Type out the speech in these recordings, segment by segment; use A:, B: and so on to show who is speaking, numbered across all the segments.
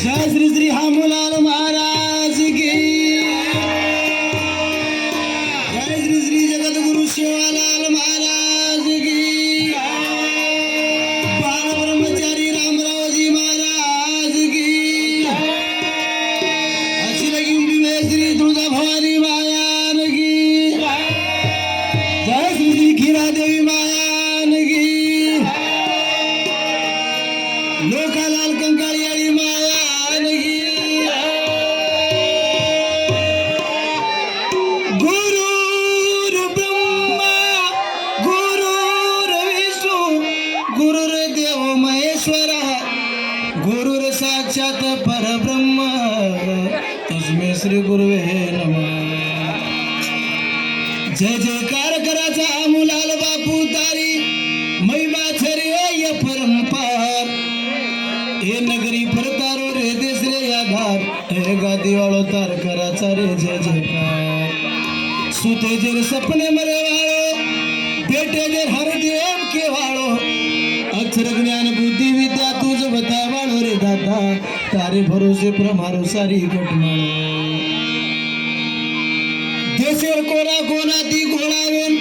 A: जय श्री श्री हामुलाल महाराज की जय श्री श्री जगतगुरु शिवालाल महाराज की बाल ब्रह्मचारी रामरावजी महाराज की अच्छी लगी में श्री दुर्गा भवानी मायान की जय श्री श्री खीरा देवी मायान की लोकालाल कंकाळी मायान की गुरुर् ब्रह्मा गुरुर्विष्णु गुरुर्देव महेश्वर गुरुर् साक्षात परब्रह्म तस्मै श्री गुरुवे नमः। जय जयकार कराचा मुलाल बापू तारी महिमा छरे परंपार हे नगरी परतारो रे देश रे याधार हे गादी वाळो तार कराचा रे जय जयकार सुते जे सपने मरे वाळो बेटे जे हर देव के वाळो अक्षर ज्ञान बुद्धि विद्या तुझ बता वाळो रे दादा तारे भरोसे प्रमारो सारी घटमाळो देशेर कोना कोना ती घोडावेन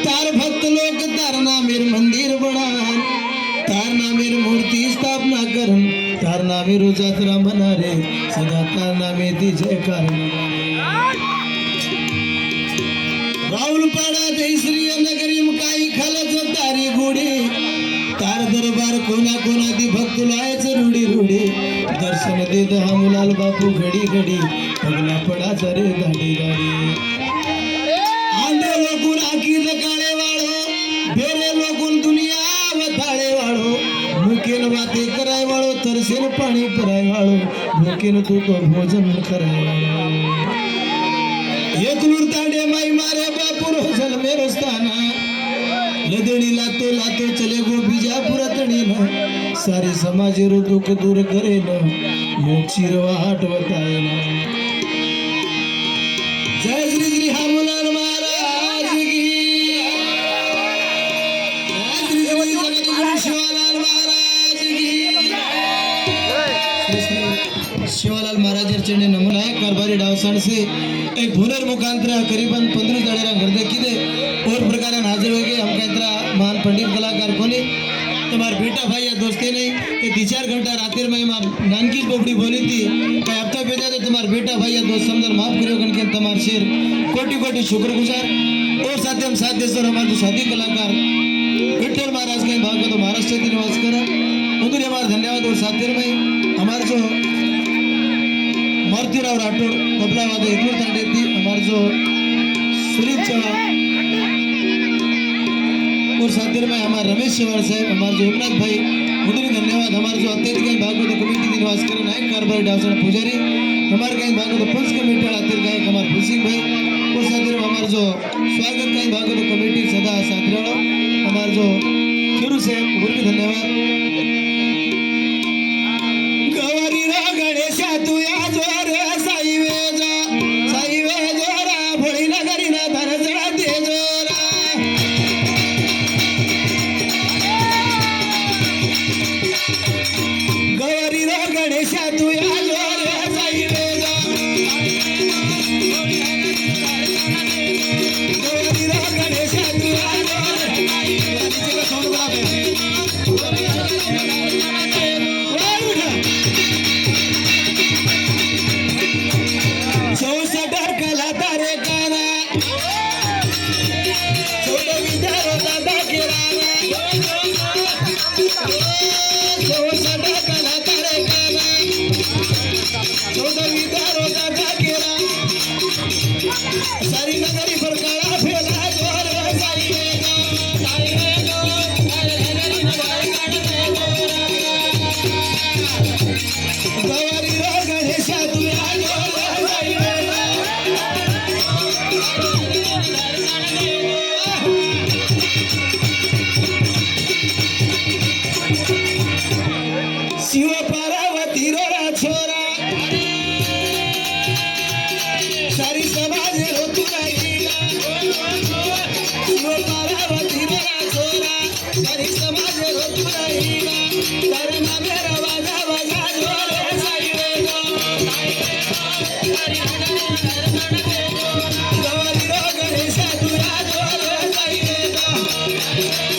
A: तार भक्त लोक तार नामेर मंदिर बनान तार नामेर मूर्ती स्थापना करन तार नामे रोजात्रा मनारे सदा तार नामे ती जयकार राहुल पाडा जयश्री नगरी काही खालच तारी गोडी तार दरबार कोना कोना ती भक्त लायच रुडी रुडी दर्शन देत हा मुलाल बापू घडी घडी पगला पडा रे दाडी दाडी आंधे लोकून आकील काळे वाळो बेरे लोकून दुनिया वताळे वाळो भूकेन वाते कराय वाळो तरसेन पाणी पराय वाळो भूकेन तू तो भोजन कराय वाळो एक तांडे माई मारे बापू रोजल मेरो स्थाना लदणी लातो लातो चले गो बिजापुर तणीन सारे समाज रो दुःख दूर करेन मोक्षी वाट वतायन जय श्री श्री हामुलाल महाराज की जय श्री श्री जगतगुरु शिवालाल महाराज की शिवालाल महाराज चरणे नमन है कारबारी डावसण से एक भुनर मुखांतर करीबन 15 जणेरा गर्दे किदे और प्रकार हाजिर हो गए हम कहतरा महान पंडित कलाकार कोनी तुम्हार बेटा भाई या दोस्ते नहीं कि 2-4 घंटा रातिर में मार नानकी बोबड़ी बोली थी कि हफ्ता बेटा तो तुम्हार बेटा भाई या दोस्त समझन माफ करियो कन के तुम्हार शेर कोटि कोटि शुक्रगुजार और साथ हम साथ देशर हमारे जो साथी कलाकार विठ्ठल महाराज के भाग तो महाराष्ट्र के निवास करा उनको हमारा धन्यवाद और साथ में हमारे जो मारुतिराव राठौड़ तबला वादक इतने तांडे थी हमारे जो सुनीत चौहान और साथ में हमारे रमेश शिवार साहब हमारे जो उन्नत भाई उन्हें धन्यवाद हमारे जो अत्यधिक भागवत कमेटी की निवास कर नायक कारबारी डावसण पुजारी हमारे कहीं भागवत पंच कमेटी आतिर गायक हमारे फुलसिंह भाई और साथ में हमारे जो स्वागत कहीं भागवत कमेटी सदा साथ हमारे जो खेरू से और भी धन्यवाद गौरी रा गणेशा तू या जोर साई वे जोरा भोली नगरी ना धन जड़ा दे जोरा गौरी रा गणेशा तू या जोर साई वे गौरी रा गणेशा तू या जोर सारी समाज रोतुराईला तारणा मेरा वाजा वाजा जोरे साई रे गो गवारी रो गणेशा तुरा जोरे साई रे गो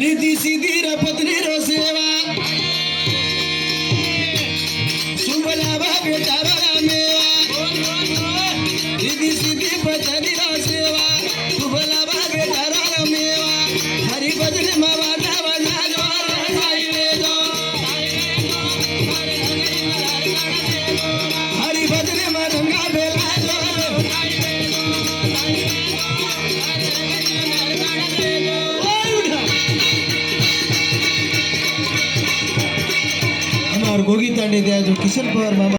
A: रिधी सिद्धी र पत्नी रो सेवा शुभ लाभा बेटारा मेवा रिधी सिद्धी पत्नी रो सेवा शुभ लाभा बेटारा मेवा हरि भजन मा वाजा वाजा जोर साई रे गो हरि भजन मा गंगा बेला जोर हमार गोगी तांडे दे जो किशन पवार मामा